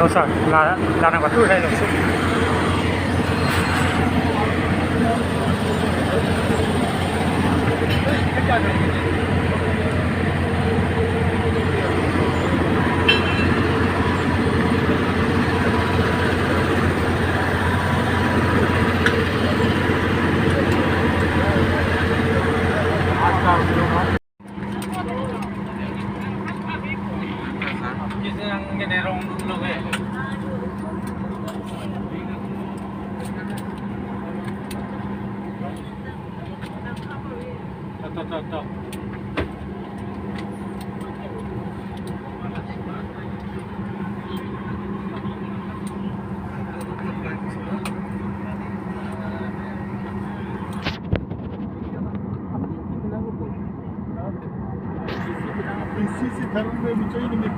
Nggak usah, larang batu saya langsung. Tuh. Sisi tarım ve müteahhitim.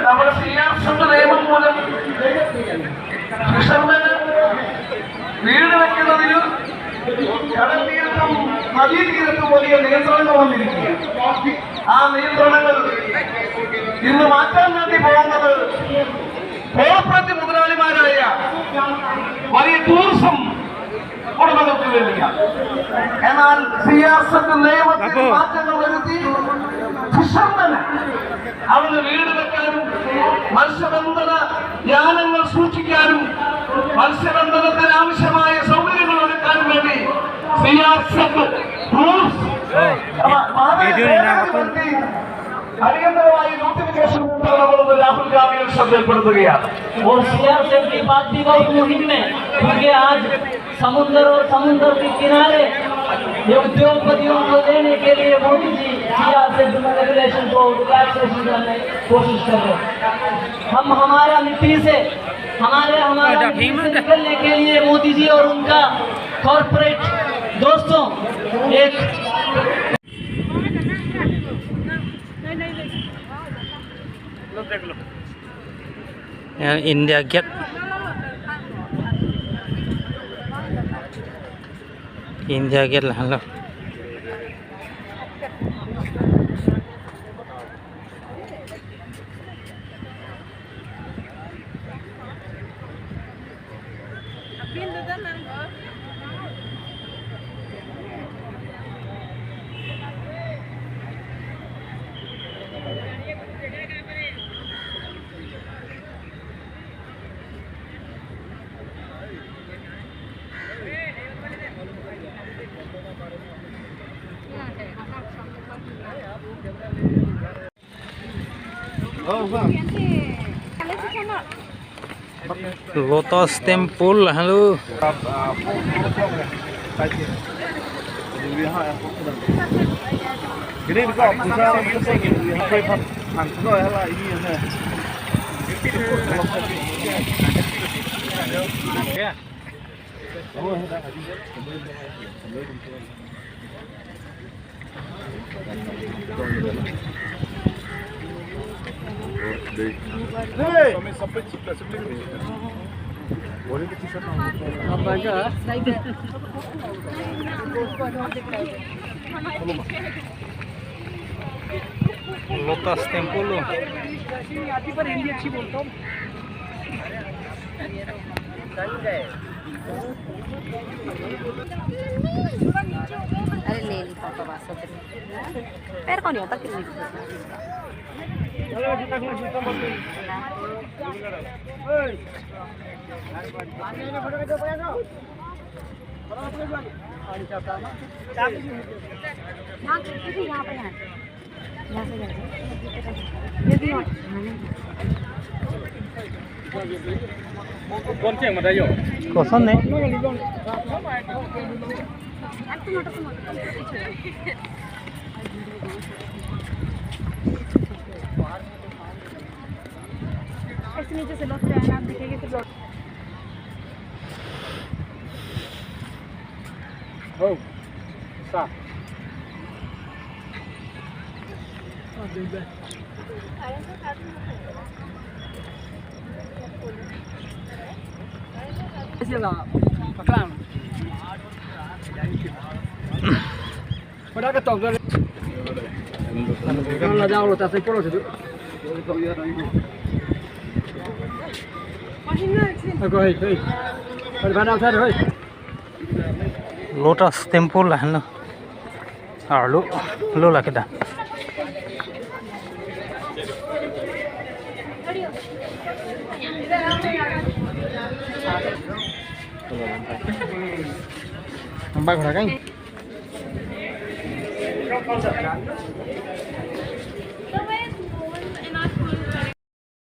നമ്മുടെ CRZ നിയമം മൂലം ഫിഷർമെന് വീട് വെക്കുന്നതിന് കടൽ തീരത്തും നദീ തീരത്തും വലിയ നിയന്ത്രണങ്ങൾ വന്നിരിക്കുക. ആ നിയന്ത്രണങ്ങൾ ഇന്ന് മാറ്റാൻ വേണ്ടി പോകുന്നത് കോർപ്പറേറ്റ് മുതലാളിമാരായ വലിയ ടൂറിസം ഉടമകൾക്ക് വേണ്ടിയാണ്. എന്നാൽ CRZ നിയമത്തിൽ മാറ്റങ്ങൾ വരുത്തി ഫിഷർമെന് അവന് വീട് വെക്കാനും മത്സ്യബന്ധന യാനങ്ങൾ സൂക്ഷിക്കാനും മത്സ്യബന്ധനത്തിന് ആവശ്യമായ സൗകര്യങ്ങൾ ഒരുക്കാനും വേണ്ടി CRZ റൂൾസ് അടിയന്തരമായി നോട്ടിഫിക്കേഷൻ രാഹുൽ ഗാന്ധിയെ ശ്രദ്ധയിൽപ്പെടുത്തുകയാണ്. और CRZ की बात भी बहुत मुहिम है, क्योंकि आज समुद्र और समुद्र के किनारे ये उद्योगपतियों को देने के लिए मोदी जी CRZ रेगुलेशन को रिलैक्सेशन करने की कोशिश कर रहे हैं. हम हमारा मिट्टी से हमारा मिट्टी से निकलने के लिए मोदी जी और उनका कॉर्पोरेट दोस्तों एक India Gate. India Gate lah lo. Lotus Temple, halo. Ini kok bisa sampai hantu lah ini ya. Hey, sampai cipta sebelum ini. Boleh kita sana. Apa aja? Lotus Temple. आदि पर हिंदी अच्छी बोलता हूँ. अरे ले ली पापा बस पैर कौन होता कितनी यहाँ पे कौन से बताइयो कौन है ऐसे नीचे से लौट रहे हैं आप दिखेंगे फिर लौट हो सा ऐसे ना पकड़ा pada ketok dari kalau jauh lo tak sepuluh situ aku hei pada mana saya hei lotus temple है ना और लो ला kita nampak berapa kan